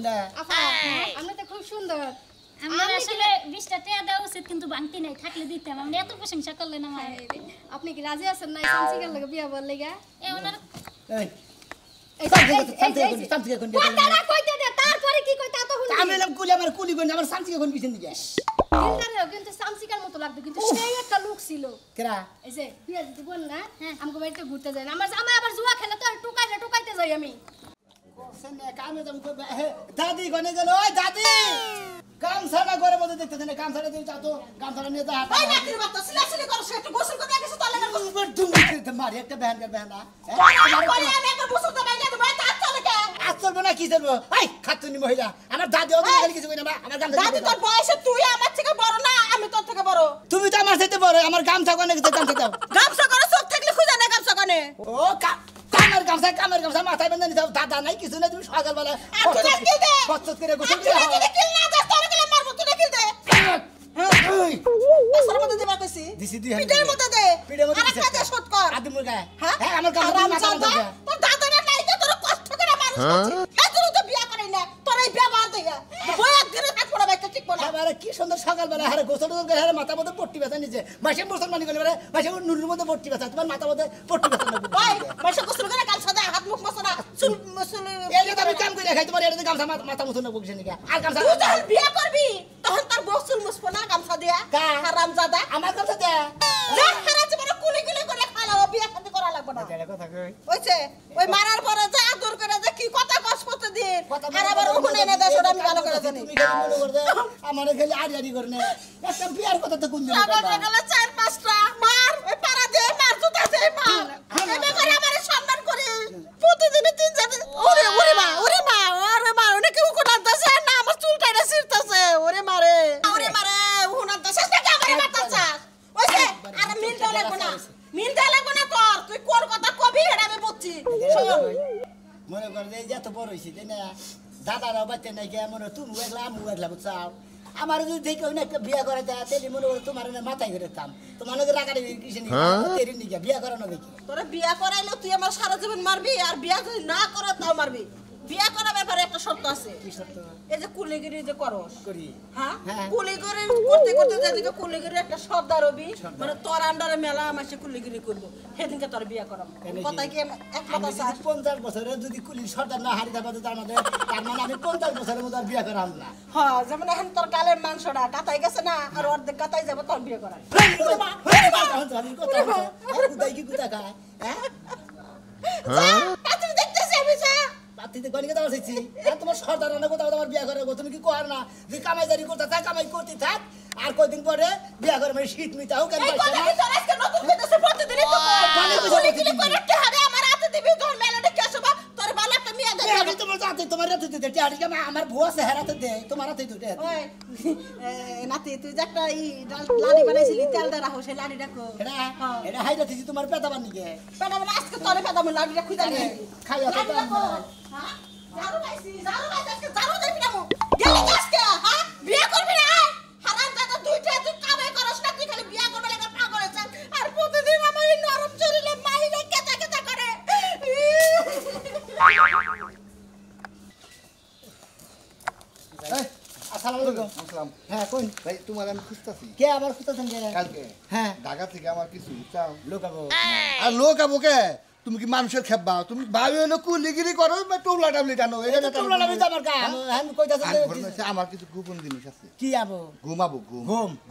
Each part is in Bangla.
না আপা আপনি তো খুব সুন্দর আমার আসলে 20টা টাকা দেওয়া উচিত কিন্তু বাংতি নাই থাকলে দিতাম আপনি এত প্রশংসা করলেন আমার আপনি কি রাজি আছেন না সামসিকার লাগে বিয়া বল লাগা এ ওনার এই সামসিকা কোন কথাটা কইতে দে তারপরে কি কই তা তো শুনি আমি এলাম কুলি আমার কুলি কোন আমার সামসিকা কোন পিছন দিকে দিলদারেও কিন্তু সামসিকার মতো লাগতো কিন্তু সেই একটা লুক ছিল কেরা এই যে বিয়া দিতে বল না আমগো বাড়িতে ঘুরতে যাই আমার জামাই আবার জুয়া খেলে তো টুকাইতে যাই আমি সনে কামে যাম কই দাদি গনে গেল ওই দাদি কাম ছাড়া করে বলতে দেখতেছ না কাম ছাড়া দিই তো কাম ছাড়া নিয়ে যা ওই নাতির বাচ্চা সিলাসিলি করছ একটু গোসল করে গেছে তাহলে তুমি মারি একটা বেহানা কই আমি একটা গোসল তো বাইরে দেব তা চলে কে আসল না কি চলবো এই খাতুনি মহিলা আমার দাদি ওদের গেল কিছু কই না আমার গামছা দাদি তোর বয়সে তুই আমার থেকে বড় না আমি তোর থেকে বড় তুমি তো আমার সাথে বড় আমার গামছা কোনে গেছে গামছা দাও গামছা করে চোখ থাকলে খুঁজে না গামছা কোনে ও কামের গামছা মাথায় বেঁধে নিতে দাদা নাই কিছু না তুমি সকালবেলা পচ্চত করে গোসল করে কিল না দাস তোর গেলে মারবো তুই কিল দে আসর মধ্যে দিবা কইছি দিছি দি পিঠের মধ্যে দে আর কাজে শট কর আদি মুরগা হ্যাঁ আমার গামছা মাথা বেঁধে তোর দাদা না নাই তো তোর কষ্ট করে মানুষ করছিস এত তো বিয়া করে না তোর এই বিয়া বাদ দেয়া বয়া দিনে থাক পড়া বাইতে ঠিক পড়া আরে কি সুন্দর সকালবেলা হারে গোসল করে হারে মাথা মধ্যে পট্টি বেঁধে নিচে মাসে মুসলমানি করে মানে মাসে নুরুর মধ্যে পট্টি বেঁধে তোমার মাথা মধ্যে পট্টি বেঁধে ভাই মাসে গোসল করে কাল সাদা হাত মুখ মছনা চুল মুসল এই যে আমি কাম করে দেখাই তোমার এটা গামছা মাথা মুছন না বকছে নাকি আর গামছা তুই যখন বিয়া করবি তখন তোর গোসল মুছবো না গামছা দিয়া হারামজাদা আমার গামছা দে যা হারাতে বড় কুলি কুলি করে খালাও বিয়া শাদি করা লাগবে না এটা কথা কই ওইছে ওই মারার পরে যা আদর করে যে কি কথা কস প্রতিদিন আর আবার ওখানে এনে দেশ ওটা আমি ভালো করে জানি তুমি কেন মনে করতে আমারে খালি আড়ি করে না একটা বিয়ার কথা তো কোন দিন সকাল সকালে 4-5টা মার ওই পাড়া দে মার জুতা দে মার এমনি করে আমারে সম্মান করে প্রতিদিন 3-4 ওরে মা ওরে কি উকুটান দাসে না আমার চুলটাইরা ছিড়তাছে ওরে মারে উহুনান দাসে থেকে আমারে মারতাছে ওইছে আর মিল দেওয়া লাগবে না তোর তুই কোন কথা কবি এটা আমি বুঝছি শোন মনে কর যে যত বড় হইছি তাই না দাদারাও বাচ্চা নাই কে মনে তুমি একলা আমু একলা বুঝছাও আমার যদি দেখো না একটা বিয়া করে দেয় তাহলে মনে করো তোমার মাথায় করে কাম তোমার লোকের রাগাড়ি কিছু নেই তেরি নিকে বিয়া করানো দেখি তোরা বিয়া করাইলো তুই আমার সারা জীবন মারবি আর বিয়া যদি না করো তাও মারবি বিয়া করার ব্যাপারে একটা শর্ত আছে কি শর্ত এই যে কুলিগিরি যে করস করি হ্যাঁ কুলিগিরি করতে যেদিকে কুলিগিরি একটা সর্দার হবি মানে তোর আন্ডারে মেলা মাসে কুলিগিরি করবো সেদিনকে তোর বিয়া করাবো কথা কি এক কথা স্যার 50 বছরে যদি কুলি সর্দার না হারি যাবে তার মধ্যে তার মানে আমি 50 বছরের মধ্যে বিয়া করাম না হ্যাঁ যেমন এখন তোর গালের মাংসটা কাটাই গেছে না আর অর্ধেক কাটাই যাবে তোর বিয়ে করা কি কুতা খায় পাত্রী দেখতেছি আমি যা পাতিতে গনিকে দাও চাইছি তোমার সর্দার না কোথাও তোমার বিয়া করে তুমি কি কর না যে কামাই জারি করতে থাক কামাই করতে থাক আর কয়দিন পরে বিয়া করে মানে শীত মিটাও কেন এই কথা কি তোর আজকে নতুন কইতেছে প্রতিদিনই তো কুলি করতে হবে আমার হাতে দিবি তোর মেলাটা কে সবা তোর বালা একটা মিয়া দে আমি তোমার হাতে তোমার হাতে দিতে টিয়াড়ি কে আমার ভুয়া চেহারাতে দে তোমার হাতে দিতে ওই নাতি তুই যে একটা লাড়ি বানাইছিলি তেলটা রাখো সেই লাড়িটা কো এটা হাইরা দিছি তোমার পেটা বানিকে পেটা মানে আজকে তোরে পেটা মানে লাড়িটা খুঁজা নিয়ে খাইয়া তো হ্যাঁ জারু পাইছি আজকে জারু দেবি না মো গেলি আজকে হ্যাঁ বিয়ে করবি না হারাম দাদা দুইটা তুই কামাই করছ না তুই খালি বিয়ে করবে লাগা পাগল হইছ আর প্রতিদিন আমার এই নরম শরীরে মাইরে কেটা করে আসসালামু আলাইকুম আসসালাম হ্যাঁ কোন ভাই তোমার আমি খুঁজতাছি কে আবার খুঁজতেছেন কে কালকে হ্যাঁ ঢাকা থেকে আমার কিছু চাও লোকাবো আর লোক আবো কে তুমি কি মানুষের খেপবা তুমি ভাবি হলো কুলিগিরি করো বা টোবলা টাবলি টানো এটা তো লাগি আমার কাম আমি কইতাছি আমার কিছু গোপন জিনিস আছে কি আবো ঘুমাবো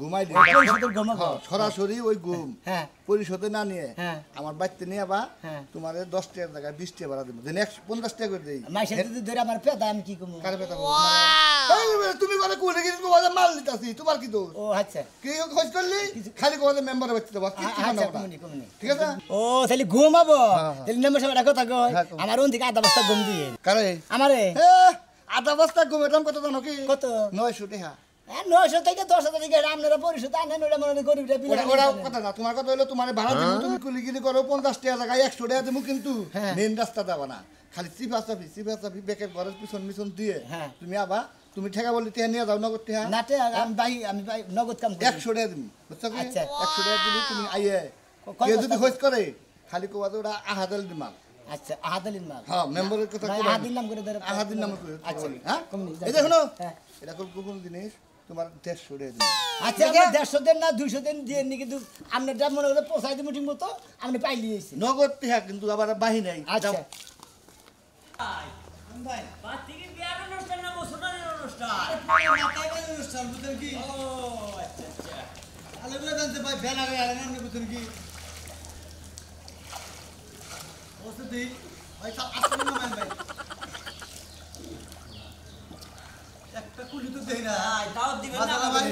ঘুমাই পরিশোধের ঘুমাবো সরাসরি ওই ঘুম হ্যাঁ পরিশোধে না নিয়ে হ্যাঁ আমার বাড়িতে নিয়ে বা হ্যাঁ তোমার 10 টাকার জায়গায় 20 টাকা ভাড়া দেবো 50 টাকা করে দেই মাইসে যদি ধরে আমার পেদা আমি কি কমু কারে পেতা তুমি বলে কুলিগিরি কোয়া মাল দিতাছি তোমার কি দোষ ও আচ্ছা কি খোঁজ করলি খালি কোয়া মেম্বার বাড়িতে দেবো ঠিক আছে ও তাহলে ঘুমাবো তাহলে নেমে সব রাখো থাকো আমার ওন থেকে আধা বস্তা ঘুম দিয়ে কারে আমারে আধা বস্তা ঘুমের দাম কত জানো কি কত 900 টাকা 900 থেকে 10,000 থেকে আপনারা পরিশোধ আনেন ওটা মনে গরিবটা ওরা কথা না তোমার কথা হলো তোমার ভাড়া দিব তুমি কুলিগিরি করো 50 টাকা জায়গায় 100 টাকা দেবো কিন্তু মেন রাস্তা যাবা না খালি চিপা বেকের ঘরের পিছন দিয়ে তুমি আবা তুমি ঠেকা বললি টেহা নিয়ে যাও নগদ টেহা না আমি ভাই নগদ কাম 100 টাকা দিবি বুঝছো কি 100 টাকা দিবি তুমি আইয়ে কে যদি খোঁজ করে খালি কোয়া ওটা আহাদাল দিমা আচ্ছা আহাদিন মাল হ্যাঁ মেম্বারের কথা কই আহাদিন নাম করে ধরে আহাদিন নাম করে আচ্ছা হ্যাঁ কমনি এই দেখো হ্যাঁ এটা কোন জিনিস তোমার 150 টাকা দিন আচ্ছা আমরা 150 দেন না 200 দেন দিয়ে নি কিন্তু আমরা যা মনে করে পৌঁছাই দিমু ঠিক মতো আমরা পাই লিয়েছি নগদ টাকা কিন্তু আবার বাহি নাই আচ্ছা ভাই বাতিকে বিয়ার অনুষ্ঠান না বসুনের অনুষ্ঠান মাতাইবার অনুষ্ঠান বুঝেন কি ও আচ্ছা আচ্ছা আলেগুলো জানতে ভাই ব্যানারে আলেন আপনি বুঝেন কি ওসদি ভাই সব আসলে না ভাই একটা কুলি তো দেই না দাও দিবেন না মাজালা ভাই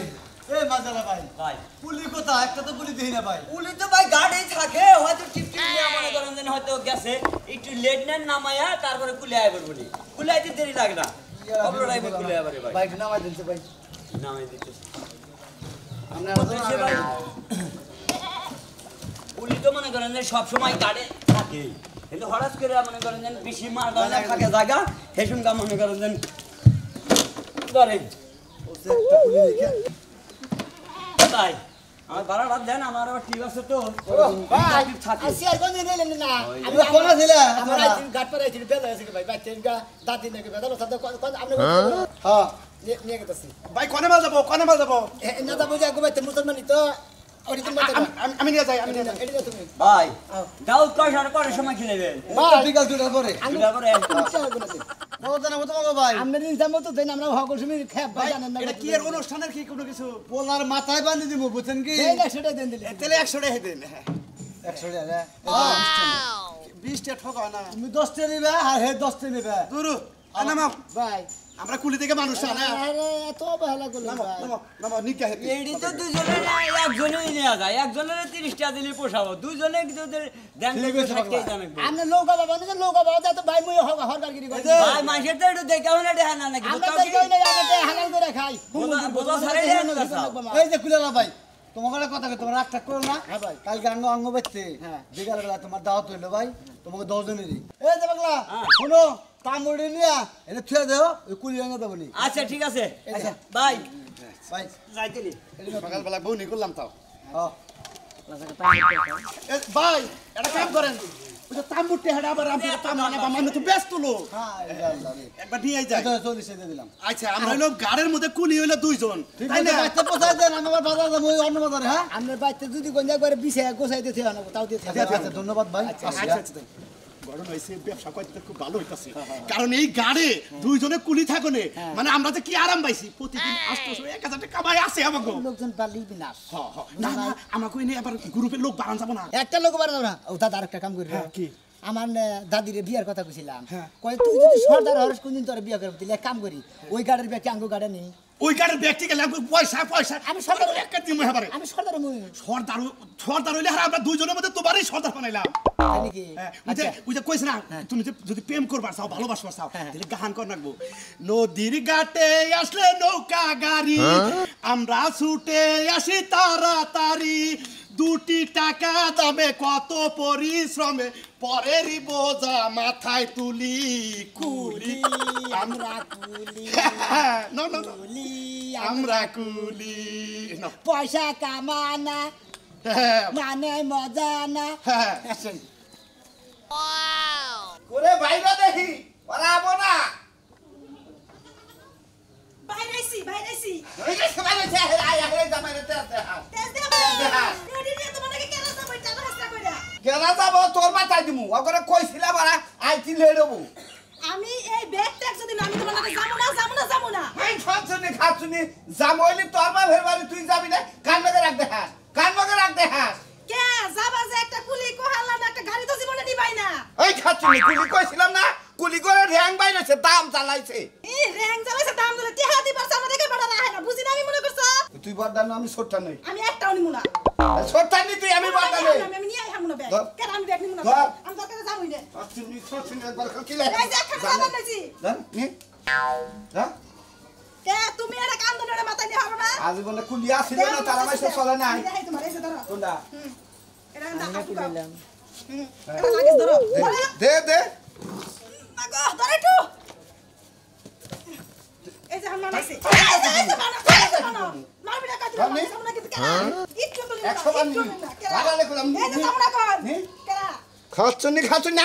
এই মাজালা ভাই ভাই কুলি কথা একটা তো কুলি দেই না ভাই উলি তো ভাই গাড়ি থাকে হয়তো টিপ টিপ নিয়ে মনে করেন যেন হয়তো গেছে একটু লেট নেন নামায়া তারপরে কুলে আইবার বলি কুলে আইতে দেরি লাগে না কবল রাইবে কুলে আইবারে ভাই ভাই একটু নামাই দিন ভাই নামাই দিতে আমরা ভাই উলি তো মনে করেন যে সব সময় গাড়ি থাকে কিন্তু হঠাৎ করে মনে করেন যে বেশি মার গাড়ি থাকে জায়গা হেসুমকা মনে করেন যে ধরেন ওসে একটা কুলি দেখে ভাই আমার ভাড়াটা দেন আমার আবার ঠিক আছে তো ভাই থাকে আসি আর কোন দিন এলেন না আমি কোন ছিলা আমরা আইছিন ঘাট পারে আইছিন বেদা আছে ভাই বাচ্চা গা দাদি নাকি বেদা লোক সাথে কোন আপনি হ্যাঁ নিয়ে গেছি ভাই কোনে মাল যাবো না তো বুঝা গোবাইতে মুসলমানি তো ওই তুমি আমি নিয়ে যাই আমি নিয়ে যাই এদিকে তুমি ভাই দাউদ কয়টার পরে সময় খেলেবেন বিকাল 2টার পরে আমি তারপরে কত জানা মতো ভাই আমরা দিন যাবো তো দেন আমরা হকল সুমি খেপ ভাই জানেন না এটা কি এর অনুষ্ঠানের কি কোনো কিছু পোলার মাথায় বাঁধি দিব বুঝছেন কি এই না সেটা দেন দিলে তাহলে 100 টাকা দেন 100 টাকা 20 টাকা ঠকা না তুমি 10 টা নিবে আর হে 10 টা নিবে দুরু নামাও ভাই আমরা কুলি থেকে মানুষ না আরে এত অবহেলা করলেন ভাই নামাও নিকা হেতে এইটি তো দুজনে না একজনেই নেওয়া যায় একজনের 30 টাকা দিলে পোষাবো দুজনে তোদের দেন জানাবো আমরা নৌকা বাবা না নৌকা বাবা যা তো ভাই মুই হরকারগিরি করি ভাই মাসের তো একটু দেখে না দেখা না নাকি আমরা তো কই না আমরা হালাল করে খাই বোঝা ছাড়াই দেন না এই যে কুলালা ভাই তোমাকে কথা কই তোমরা রাগটা করো না হ্যাঁ ভাই। কালকে অঙ্গ বেচতে হ্যাঁ। বিকাল বেলা তোমার দাওয়াত হইলো ভাই তোমাকে 10 জনেরই এই যে বাংলা শুনো তামুড়ি নিয়া এটা থুয়া দেও ওই কুলি এনে দেবো নি আচ্ছা ঠিক আছে আচ্ছা ভাই ভাই যাইতেলি সকালবেলা বউ নি করলাম তাও হ্যাঁ ভাই এটা কাম করেন ওই যে তাম্বুটে হেডা আবার আমি তামানা বা মানুষ তো ব্যস্ত লোক হ্যাঁ একবার নিয়ে যাই এটা 40 টাকা দিলাম আচ্ছা আমরা হলো গাড়ির মধ্যে কুলি হইলো দুইজন ঠিক তাই আছে না বাচ্চা পোষাই দেন আমি আবার বাজার যাবো ওই অন্য বাজারে হ্যাঁ আমরা বাইতে যদি গঞ্জা করে বিছে গোছাই দিতে হয় না তাও দিতে হবে আচ্ছা ধন্যবাদ ভাই আচ্ছা আচ্ছা গঠন হয়েছে ব্যবসা করতে খুব ভালো হইতাছে কারণ এই গাড়ে দুইজনে কুলি থাকনে মানে আমরা যে কি আরাম পাইছি প্রতিদিন 800 1000 টাকা কামাই আছে আমাকে লোকজন পালি বিনাশ না না আমাকে নিয়ে আবার গ্রুপের লোক বাড়ান যাব না একটা লোক বাড়ানো না ও দাদা আরেকটা কাম করি কি আমার দাদিরে বিয়ার কথা কইছিলাম কয় তুই যদি সর্দার হরস কোনদিন তোর বিয়া করবি তাহলে এক কাম করি ওই গাড়ির ব্যাগটি আঙ্গো গাড়ি নেই ওই গাড়ির ব্যক্তি গেলে আমাকে পয়সা পয়সা আমি সর্দার একটা দিমু হেবারে আমি সর্দার মুই সর্দার সর্দার হইলে আর আমরা দুইজনের মধ্যে তোমারই সর্দার বানাইলাম তাই নাকি ওই যে কইছ না তুমি যদি প্রেম করবার চাও ভালোবাসবার চাও তাহলে গান কর নাকবো নদীর ঘাটে আসলে নৌকা গাড়ি আমরা ছুটে আসি তাড়াতাড়ি 2 টাকা দামে কত পরিশ্রমে পরেরই বোঝা মাথায় তুলি কুলি আমরা কুলি না না না কুলি আমরা কুলি না পয়সা কামানা মানে মজা না ওরে বাইরে দেখি ওরা আবো না বাইরেছি ওই যে সবাই আছে আয় আয় জামাইরে তে তেজ দে রেডি নিয়ে তোমাকে কেন যাবো টাকা হাসটা কইরা কেনা যাব তোর মাথায় দিমু ওগরে কইছিলা বাড়া আইতি লই দেবো আমি এই ব্যাগ ট্যাগ যদি আমি তোমাকে যাবো না এই খাচ্ছুনি জামইলি তোর বাপের বাড়ি তুই যাবি না কান মগে রাখ দে হাস কে যাবা যে একটা কুলি কোহালা না একটা গাড়ি তো জীবনে দিবাই না এই খাচ্ছুনি কুলি কইছিলাম না কুলি করে ঢ্যাং বাইরেছে দাম চালাইছে এই র্যাং জ্বালাইছে দাম দিলে টিহা দিবার সামনে দেখে বড় রাহে না বুঝি না আমি মনে করছ তুই বাদান আমি ছোটটা নই আমি একটাও নিমু না ছোটটা নি তুই আমি বাদান নই আমি নিয়ে আইহাম না ব্যাগ ধর। কেন আমি ব্যাগ নিমু না ধর। আমি দরকারে যাবই না ছোটছুনি একবার কি লাই এই যে একটা সাবান নাইছি জান নি হ্যাঁ কে তুমি এটা কান ধরে মাথা নিয়ে হবে না আজ বলে কুলি আসিল না তারা মাইছে চলে নাই এই তোমার এই যে ধরো কোনটা এটা না কাটু দিলাম এটা লাগিস ধরো দে না গো ধরে একটু এই যে হামনা নাইছে এই যে বানা মারবি না কাটু ধরনি? সামনে কি কেন একটু তো 100 বার নিবি। ভালো লেখলাম। এই যে সামনে কর নি? কেরা খাচ্ছনি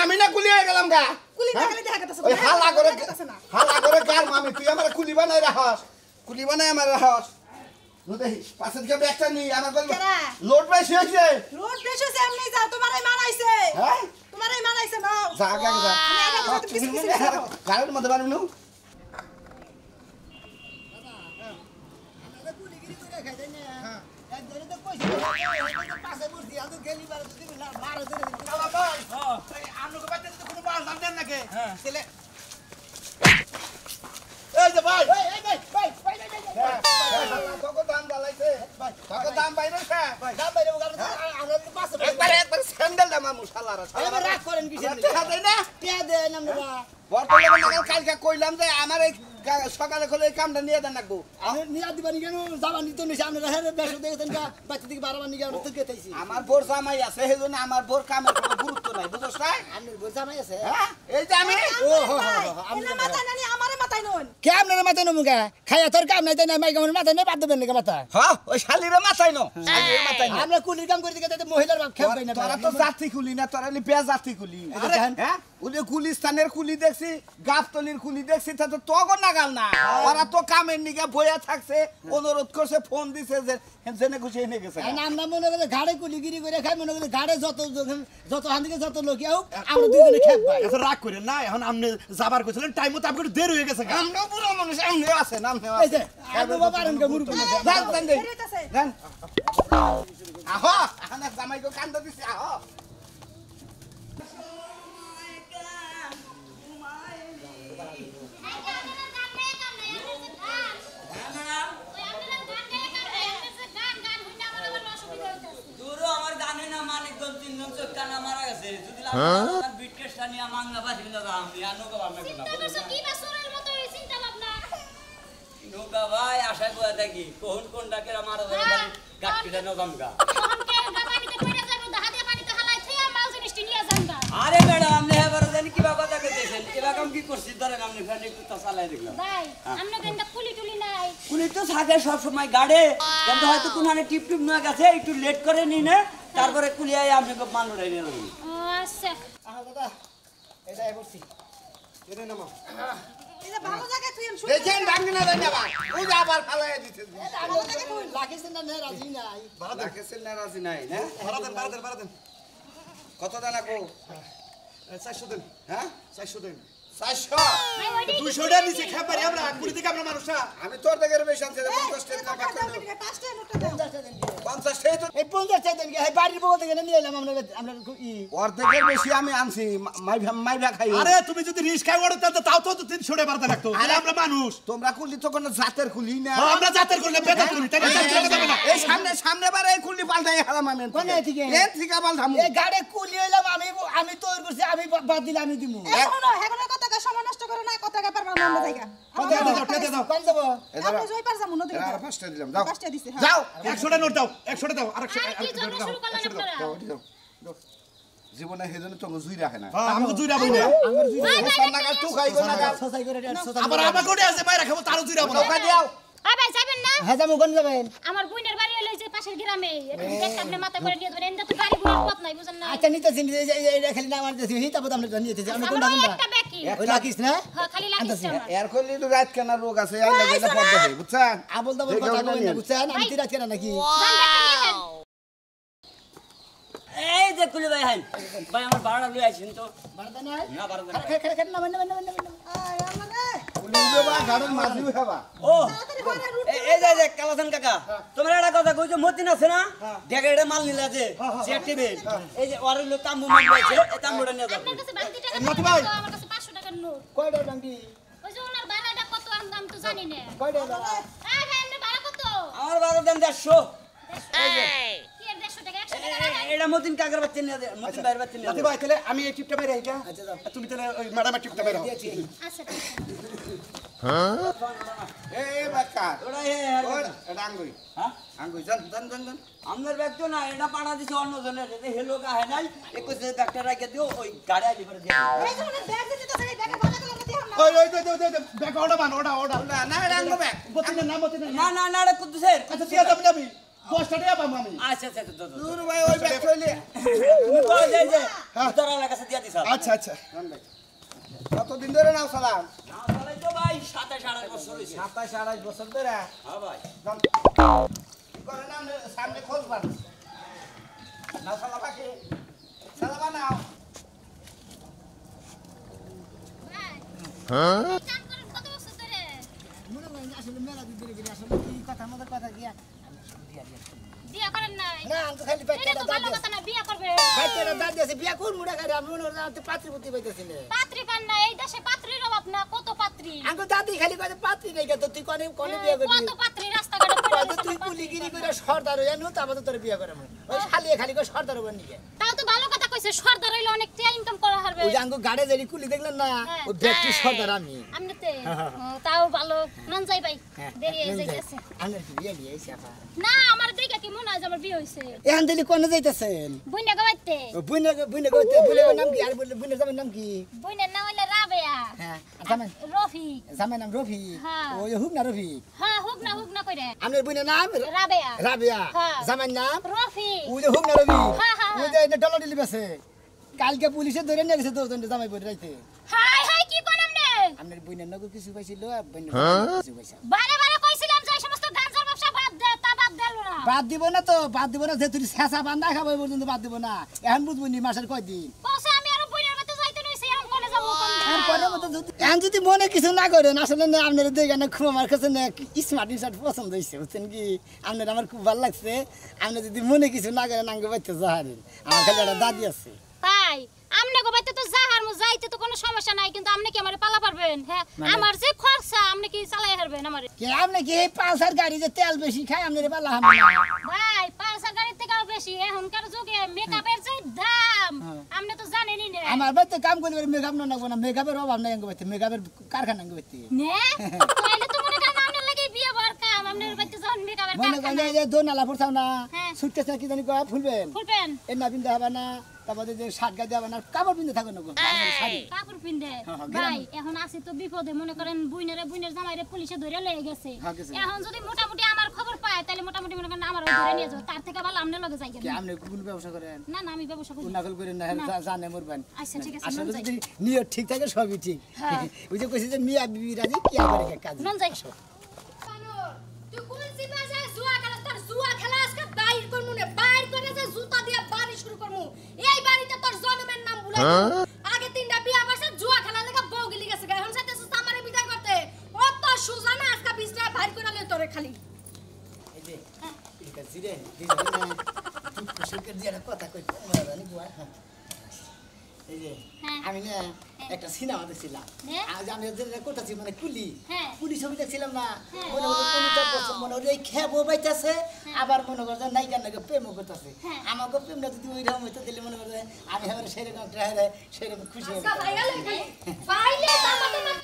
আমি না কুলি হয়ে গেলাম গা কুলি হ্যাঁ? দেখালে দেখা গেছে ওই হালা করে না হালা করে গার মামি তুই আমার কুলি বানাই রাখস কুলি বানাই আমার রাখস দেখি পাশে দিকে ব্যাগটা নি আমার বলবো কেরা? লোড বেশি হয়েছে রোড বেশি এমনি যাও তোমারই মানাইছে হ্যাঁ তোমারই মানাইছে নাও যা গা যা আমি আগে বলতে কিছু কিছু গাড়ির মধ্যে পারবি না কুলিগিরি করে খাইতে না একজনে তো কইছে পাশে বসি আদু গেলি পারে তুমি না মারা ধরে দিবি কালা ভাই এই আমনুকে বাইতে তো কোনো মাছ দাম দেন নাকি ছেলে এই যে ভাই এই ভাই কত দাম দালাইছে কত দাম বাইরে খা দাম বাইরে আমরা পাশে একবার স্যান্ডেল দাম আমু শালারা আমরা রাগ করেন কিসের টাকা দেই না টিয়া দেন আমরা বর্তমানে কালকে কইলাম যে আমার এই সকালে খোলে এই কামটা নিয়ে দেন রাখবো আমি নিয়া দিবানি কেন যাবানি তো নিছে আমরা হেরে বেশ দেখেছেন কা বাচ্চা থেকে 12 বার নিয়ে আমরা তো গেতাইছি আমার বোর জামাই আছে সেজন্য আমার বোর কামের কোনো গুরুত্ব নাই বুঝছস না আপনার বোঝা নাই আছে হ্যাঁ এই যে আমি ও হো আমি এনা মাথায় নানি আমারে মাথায় নন কে আপনার মাথায় নমুগা খায়া তোর কাম নাই তাই না মাই কামের মাথায় নেই বাদ দেবেন নাকি মাথা হ্যাঁ ওই শালিরে মাথায় নো শালিরে মাথায় নো আমরা কুলির কাম করে দিকে মহিলার বাপ খেপ পাই না তোরা তো জাতি খুলি না তোরা বে জাতি খুলি আরে, হ্যাঁ ওই গুলিস্তানের কুলি দেখছি গাবতলির কুলি দেখছি তা তো তগর নাগাল না ওরা তো কামের নিকে বইয়া থাকছে অনুরোধ করছে ফোন দিছে যে জেনে খুশি এনে গেছে আমরা মনে করে ঘাড়ে কুলিগিরি করে খাই মনে করে ঘাড়ে যত হান থেকে যত লোক হোক আমরা দুজনে খেপ পাই এখন রাগ করেন না এখন আপনি যাবার কইছিলেন টাইম মতো আপনি একটু দেরি হয়ে গেছে গা। আমরা বুড়ো মানুষ আমনে আছে নামনে এই যে আবু বাবা আরনকে মুরুব না যান যান দেই বেরিতেছে যান আহো এখন জামাই গো কান্দ দিছে আহো দূরও আমার গানে না মানিকগঞ্জ তিনজন চোখকানা মারা গেছে যদি আমার বিটকেশটা নিয়ে মাংনা বাঁচি না আমি আর নৌকা বানাবো না নৌকা ভাই আশা করে থাকি কোন কোন ডাকের আমার গাছ কেটে নৌকামকা আরে ম্যাডাম আপনি এবার জানি কিবা কথা কইতেছেন এবার কাম কি করছি ধরেন আপনি ফ্রেন্ড একটু তো চালাই দেখলাম পুলিশ তো থাকে সব সময় গাড়ে কিন্তু হয়তো কোন টিপ টিপ না গেছে একটু লেট করে নি না তারপরে কুলি আই আপনাকে মান উঠাই নিয়ে যাবেন আহা দাদা এটা বলছি এটা নামা এই যে ভালো জায়গায় তুই শুন দেখেন ভাঙি না দেন আবার ওই যে আবার ফালাইয়া দিতে লাখিস না নে রাজি নাই রাখেছেন না রাজি নাই না বাড়া দেন কত দানা কো 400 দেন হ্যাঁ 400 দেন 400 200 টাকা নিচে খাবারে আমরা পুরি থেকে আমরা মানুষরা আমি তোর থেকে বেশি আনছি 50 টাকা না বাকি 5টা নোট দাও 50 টাকা তো এই 50 টাকা দেন কি এই বাড়ির বউ থেকে নিয়ে এলাম আমরা অর্ধেকের বেশি আমি আনছি মাইভা খাই আরে তুমি যদি রিস্কায় ওড়ো তাও তো 300 টাকা বাড়তে লাগতো আরে আমরা মানুষ তোমরা কুলি তো কোনো জাতের কুলি না আমরা জাতের করলে বেতন করি তাই না যাবে না এই সামনে বারে এই কুলি পাল্টাই হারাম আমি কোনে থেকে? এই থেকে পাল্টাম এই গাড়ে কুলি হইলাম আমি তৈরি করছি আমি বাদ দিলে আমি দিমু এখন এখন কথা সময় নষ্ট করে না কথা পারবা না আমরা জায়গা টেতে দাও কোন যাব আমরা জয় পার যাবো নদী আর 5 টাকা দিলাম যাও 5টা দিছে যাও 100 টাকা নোট দাও 100 টাকা দাও আর 100 জীবনে হেজনে তো জুই রাখে না আমাকে জুইরা বই না আমার দুই নাগাল টু খাই গো নাগাল সসাই করে আবার আমাকে কোটে আছে বাইরে খাবো তারও জুইরা বলো নৌকা দিও হ্যাঁ যাবো কোন যাবেন আমার বোনের বাড়ি হলো যে পাশের গ্রামে একটা আপনি মাথা করে নিয়ে ধরেন এন্ড তো গাড়ি ঘোড়ার পথ নাই বুঝেন না আচ্ছা নিতেছি এটা খালি না আমার দেশি হিতা বদাম নিতেছি আমরা কোনটা আমার কোনটা একটা ব্যাকি ওই লাকিস না হ্যাঁ খালি লাগিছে আমার এর কইলি তো রাত কেনা রোগ আছে আই লাগে না পড়তে হয় বুঝছেন আবল দাবল কথা কই না বুঝছেন আমি তিরাত কেন নাকি জান ব্যাগটা নিয়ে নেন এই যে কুলি ভাই হাই ভাই আমার ভাড়া লই আইছেন তো বারদা না না বারো দিন। খেড় না না আয় আমারে কুলি দেবা গাড়ন মাঝিও খাবা ও তাড়াতাড়ি করে রুট এই যে কালাসান কাকা তোমার একটা কথা কইছো মতিন আছে না ডেগেড়ে মাল নিলা যে চেয়ার টেবিল এই যে ওর লোক তাম্বু মাল পাইছে এই তাম্বুটা নিয়ে যাও আপনার কাছে বাড়তি টাকা মতি ভাই। তো আমার কাছে 500 টাকার নোট কয়টা ডাঙ্গি ওই যে ওনার ভাড়াটা কত আমি তো জানি না কয়টা হ্যাঁ হ্যাঁ আপনি ভাড়া কত আমার বারো দেন 150 কি এর 150 টাকা 100 টাকা রাখেন এটা মতিন কাকার বাচ্চা নিয়ে দে মতিন ভাইয়ের বাচ্চা নিয়ে নাতি দে ভাই তাহলে আমি এই টিপটা বাইরে আইটা তুমি তাহলে ওই ম্যাডামের টিপটা বাইরে আচ্ছা ঠিক আছে এই বাক্কা ওরা ওর ডাঙ্গুই হ্যাঁ আঙ্গুই জান জান জান জান আমার ব্যাগ তো না এটা পাড়া দিছে অন্য জনের যে হেলো কা হয় নাই একটু যে ডাক্তার রাখে দিও ওই গাড়ি আইলি পরে দিয়ে এই যে ব্যাগ দিতে তো সেই ব্যাগে ভালো করে দিও না ওই দে ব্যাগ ওটা বান ওটা না না ডাঙ্গু ব্যাগ মতি না মতি না না না না রে কুদ্দুসের আচ্ছা ঠিক আছে আমি 10 টাকা পাবো আমি আচ্ছা আচ্ছা তো দূর ভাই ওই ব্যাগ চলে তুমি কই যাই যে তোরা কাছে দিয়া দিছ আচ্ছা আচ্ছা কতদিন ধরে নাও সালাম না বলে তো ভাই 27 বছর হইছে 27 বছর ধরে হ্যাঁ ভাই করে না সামনে খোঁজবার নাও সালাম আছে সালাম নাও কাম করেন কত বছর ধরে মনে হয় আসলে মেলা দিন ধরে আসলে কি কথা মতো কথা কি বিয়া করেন নাই না আমি খালি এটা তো ভালো কথা না বিয়া করবে বাইতেরা দাদি আছে বিয়া কোন মুড়া করে আমি মনে হয় পাত্রী পুত্রী পাইতেছিলে পাত্রী কান না এই দেশে পাত্রীর অভাব না কত পাত্রী আঙ্কু দাদি খালি কয় পাত্রী নাই তো তুই কোনে কোনে বিয়া করবি কত পাত্রী রাস্তাঘাটে পড়ে কত আছে তুই কুলিগিরি করে সর্দার হইয়া নু তারপর তোর বিয়া করাবো ওই শালিয়ে খালি কয় সর্দার হবেন নিকে তাও তো ভালো কথা কইছে সর্দার হইলে অনেক টাকা ইনকাম করা হারবে ওই যে আঙ্কু গাড়ে যেরি কুলি দেখলেন না হ্যাঁ। ওই ব্যক্তি সর্দার আমি আমনেতে তাও ভালো মন যাই ভাই দেরি হয়ে যাইতেছে আমার কি বিয়া দিয়ে আইছে আপা না আমার দেখে কি মনে হয় যে আমার বিয়ে হইছে এখন দিলি কোনে যাইতেছেন বুইনা গাইতে বুইনে কইতে বুইনে নাম কি আর বুইনে জামাই নাম কি বুইনের নাম হইলে রাবেয়া হ্যাঁ জামাই রফি জামাই নাম রফি হ্যাঁ। ওই হুক না রফি হ্যাঁ হুক না কইরে আমার বুইনে নাম রাবেয়া রাবিয়া হ্যাঁ। জামাই নাম রফি ওই যে হুক না রবি হ্যাঁ, হ্যাঁ, ওই যে এটা ডলার দিলি বেছে কালকে পুলিশে ধরে নিয়ে গেছে তো জামাই বই রাইতে হাই হাই কি কোন আমনে আপনার বইনের নগর কিছু পাইছিল আর বইনের কিছু পাইছে বারে বারে কইছিলাম যে এই সমস্ত গাঁজার ব্যবসা বাদ দে তা বাদ দেল না বাদ দিব না যে তুই শেষা বান্ধা খাবো এই পর্যন্ত বাদ দিব না এখন বুঝবো নি মাসের কয়দিন কইছে আমি আর বুইনের মতে যাইতে নইছি এরকম কোনে যাব কোন আর পরে মতো এখন যদি মনে কিছু না করেন আসলে না আপনার দেখে না খুব আমার কাছে না স্মার্ট পছন্দ হয়েছে বুঝছেন কি আপনার আমার খুব ভালো লাগছে আপনি যদি মনে কিছু না করেন আঙ্গে বাইতে যাহারেন আমার খালি একটা দাদি আছে তাই আমনে গো বাইতে তো যাহার মু যাইতে তো কোনো সমস্যা নাই কিন্তু আমনে কি আমারে পালা পারবেন হ্যাঁ আমার যে খরচা আমনে কি চালাই হারবেন আমারে কে আপনি কি এই পালসার গাড়ি যে তেল বেশি খায় আপনার পালা হবে না ভাই পালসার গাড়ির থেকেও বেশি এখনকার যুগে মেকআপের যে দাম আমনে তো জানেনই না আমার বাড়িতে কাম করলে মেকআপ না লাগবো না মেকআপের অভাব নাই আঙ্গে বাইতে মেকআপের কারখানা আঙ্গে বাইতে নে তাইলে তো মনে করেন আমনে লাগি বিয়ে বার কাম আমনের বাইতে যখন মেকআপের মনে কারখানা করেন যে দোনালা পড়ছাও না হ্যাঁ। ছুটতে কি জানি কয় ফুলবেন ফুলবেন এর না পিনতে হবে না তারপরে যে শার্ট গায়ে হবে না কাপড় পিনতে থাকো না গো শাড়ি কাপড় পিনদে হ্যাঁ, ভাই এখন আসি তো বিপদে মনে করেন বুইনের জামাইরে পুলিশে ধরে লয়ে গেছে হ্যাঁ, গেছে। এখন যদি মোটামুটি আমার খবর পায় তাহলে মোটামুটি মনে করেন আমার ধরে নিয়ে যাবে তার থেকে ভালো আমনে লগে যাই কি আপনি কোন ব্যবসা করেন না না আমি ব্যবসা করি নাকল করেন না জানে মরবেন আচ্ছা ঠিক আছে আসলে নন যাই যদি নিয়ত ঠিক থাকে সবই ঠিক হ্যাঁ। ওই যে কইছে যে মিয়া বিবি রাজি কি করে কাজ নন যাই তুই কোন চিপা যায় জুয়া খেলা তোর জুয়া খেলা আজকে বাইর করমু নে বাইর করে যে জুতা দিয়া বাড়ি শুরু করমু এই বাড়িতে তোর জন্মের নাম ভুলাই আগে তিনটা বিয়া করছে জুয়া খেলা লাগা বউ গিলি গেছে এখন সাথে আমারে বিদায় করতে ও তো সুজানা আজকে বিছরা বাইর করে লই তোরে খালি এই যে এটা জিরে দিলে না তুই কুশলকে দিয়ে একটা কথা কই আমরা জানি বুয়া এই যে হ্যাঁ। আমি না একটা সিনেমা দেখছিলাম হ্যাঁ। আজ আমি যে কোথাছি মানে কুলি হ্যাঁ। কুলি ছবি দেখছিলাম না হ্যাঁ। মনে হলো কোনটা পছন্দ মনে হলো এই খেবো বাইতাছে আবার মনে করছে নায়িকা নায়িকা প্রেমও করতেছে হ্যাঁ। আমাকে প্রেম না যদি ওই রকম হইতো তাহলে মনে করছে আমি আমার সেরকম একটা হেরে সেরকম খুশি হয়ে আজকে ভাইয়া লই খালি বাইলে জামাতে না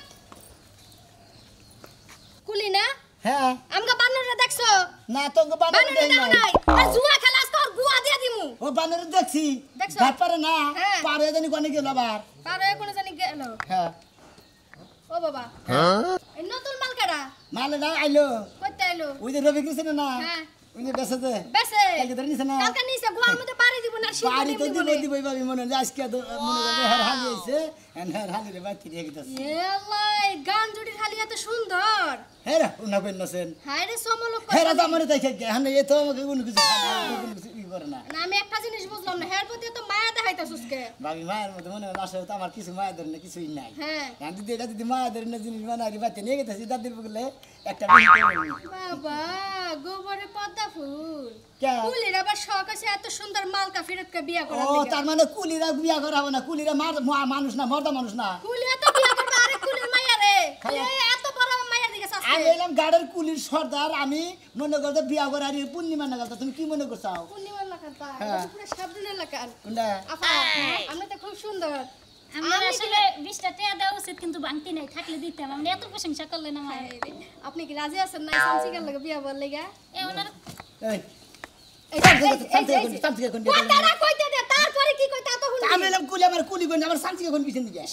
কুলি না হ্যাঁ আমগা বানরে দেখছো না তোকে বানানো বানরে দেই দেখো না নাই আর জুয়া খেলা আজকে ওর গুয়া দিয়া দিমু ও বানরে দেখছি দেখছো? ব্যাপারে না হ্যাঁ। পারে জানি কোনে গেল আবার পারে কোন জানি গেল হ্যাঁ ও বাবা এই নতুন মাল কাটা মালে না আইলো কইতে আইলো ওই যে রবি কৃষ্ণ না হ্যাঁ। ওই যে বেসে বেসে কালকে ধরে নিছে না কালকে নিছে গুয়ার মধ্যে পাড়ি দিব না শীত বাড়ি তো দিব দিব দিবই ভাবি মনে হয় আজকে মনে করে হের হালি হইছে হের হালি রে বাকি রেখে দিতেছে এলাই গান জুড়ি খালি এত সুন্দর হের উনা কই নছেন হায় রে সমলোক হের তো আমারে দেখে হ্যাঁ এ তো আমাকে কোনো কিছু খায় না কোনো কিছু ই করে না না আমি একটা জিনিস বুঝলাম না হের প্রতি তো মায়া দেখাইতাছস কে ভাবি মায়ের মধ্যে মনে হয় আসলে তো আমার কিছু মায়ের ধরে না কিছুই নাই হ্যাঁ হ্যাঁ দিদি এটা দিদি মায়ের ধরে না জিনিস মানে আর বাতে নিয়ে গেছে দাদির বগলে একটা বিয়ে বাবা গোবরে পদ্মা ফুল কে? ফুলের আবার শখ আছে এত সুন্দর মালকা ফেরত কে বিয়া করার ও দিকে তার মানে কুলিরা বিয়া করা হবে না কুলিরা মানুষ না মর্দা মানুষ না ফুল এত বিয়া করবে আরে কুলের মাইয়া রে খালি- এই এত বড় মাইয়ার দিকে আমি সাসকে এলাম গাড়ির কুলির সর্দার আমি মনে করতে বিয়া করে আর পূর্ণিমা না গেল তুমি কি মনে করছাও পূর্ণিমার লাগাতা হ্যাঁ। পুরো সাবধানের লাগান কোনটা আপা আমরা তো খুব সুন্দর আমার আসলে 20টা টাকা দেওয়া উচিত কিন্তু বাংতি নাই থাকলে দিতাম আপনি এত প্রশংসা করলেন আমার আপনি কি রাজি আছেন না সামসিকার লাগে বিয়া বল লাগা এ ওনার এই এই শান্তি কোন কথাটা কইতে দে তারপরে কি কই তা তো শুনি আমি এলাম কুলি আমার কুলি কোন আমার শান্তি কোন পিছন দিকে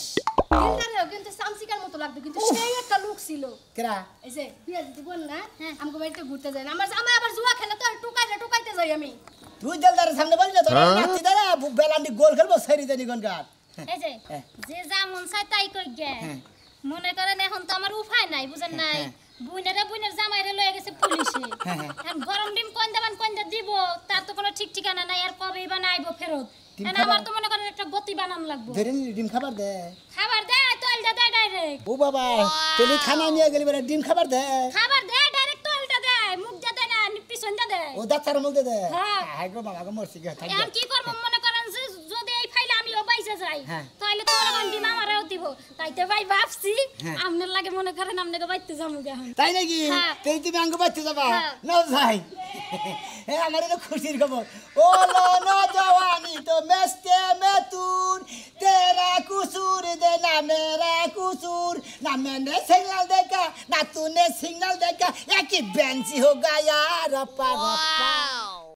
দিলদারেও কিন্তু সামসিকার মতো লাগবে কিন্তু সেই একটা লোক ছিল কেরা এই যে বিয়া দিতে বল না আমাকে বাড়িতে ঘুরতে যায় না আমার জামাই আবার জুয়া খেলে তো টুকাইতে যাই আমি তুই দিলদারের সামনে বললি তোর নাতি দাদা বেলান্ডি গোল খেলবো সারি দেনি গনকার এই যে যে যা মন চায় তাই কই গে মনে করেন এখন তো আমার উপায় নাই বুঝেন নাই বুইনের জামাইরে লয়ে গেছে পুলিশে এখন গরম ডিম কোন দিব তার তো কোনো ঠিক ঠিকানা নাই আর কবেই বা নাইবো ফেরত এখন আমার তো মনে করেন একটা গতি বানান লাগবো ধরেন ডিম খাবার দে তলটা দে ডাইরেক্ট ও বাবা তেলি খানা নিয়ে গেলি বেটা ডিম খাবার দে ডাইরেক্ট তলটা দে মুখ দে না পিছন দে ও দাঁতার মুখ দে দে হ্যাঁ। হাই গো বাবা গো মরছি গে থাক এখন কি করব মনে করেন যে যদি এই ফাইলে আমিও বাইসে যাই তাহলে তো মনে করেন ডিম আমারও দিব তাইতে ভাই ভাবছি আমনের লাগে মনে করেন আমনেকে বাইতে যামু এখন তাই নাকি তেই তুমি আঙ্গ বাচ্চা যাবা না যাই আমার এটা খুশির খবর ও লো নো জওয়ানি তো মেস্তে মে তুর তেরা কুসুর দে না মেরা কুসুর না मैंने सिग्नल देखा ना तूने सिग्नल देखा एक ही बेंची हो गया रप्पा रप्पा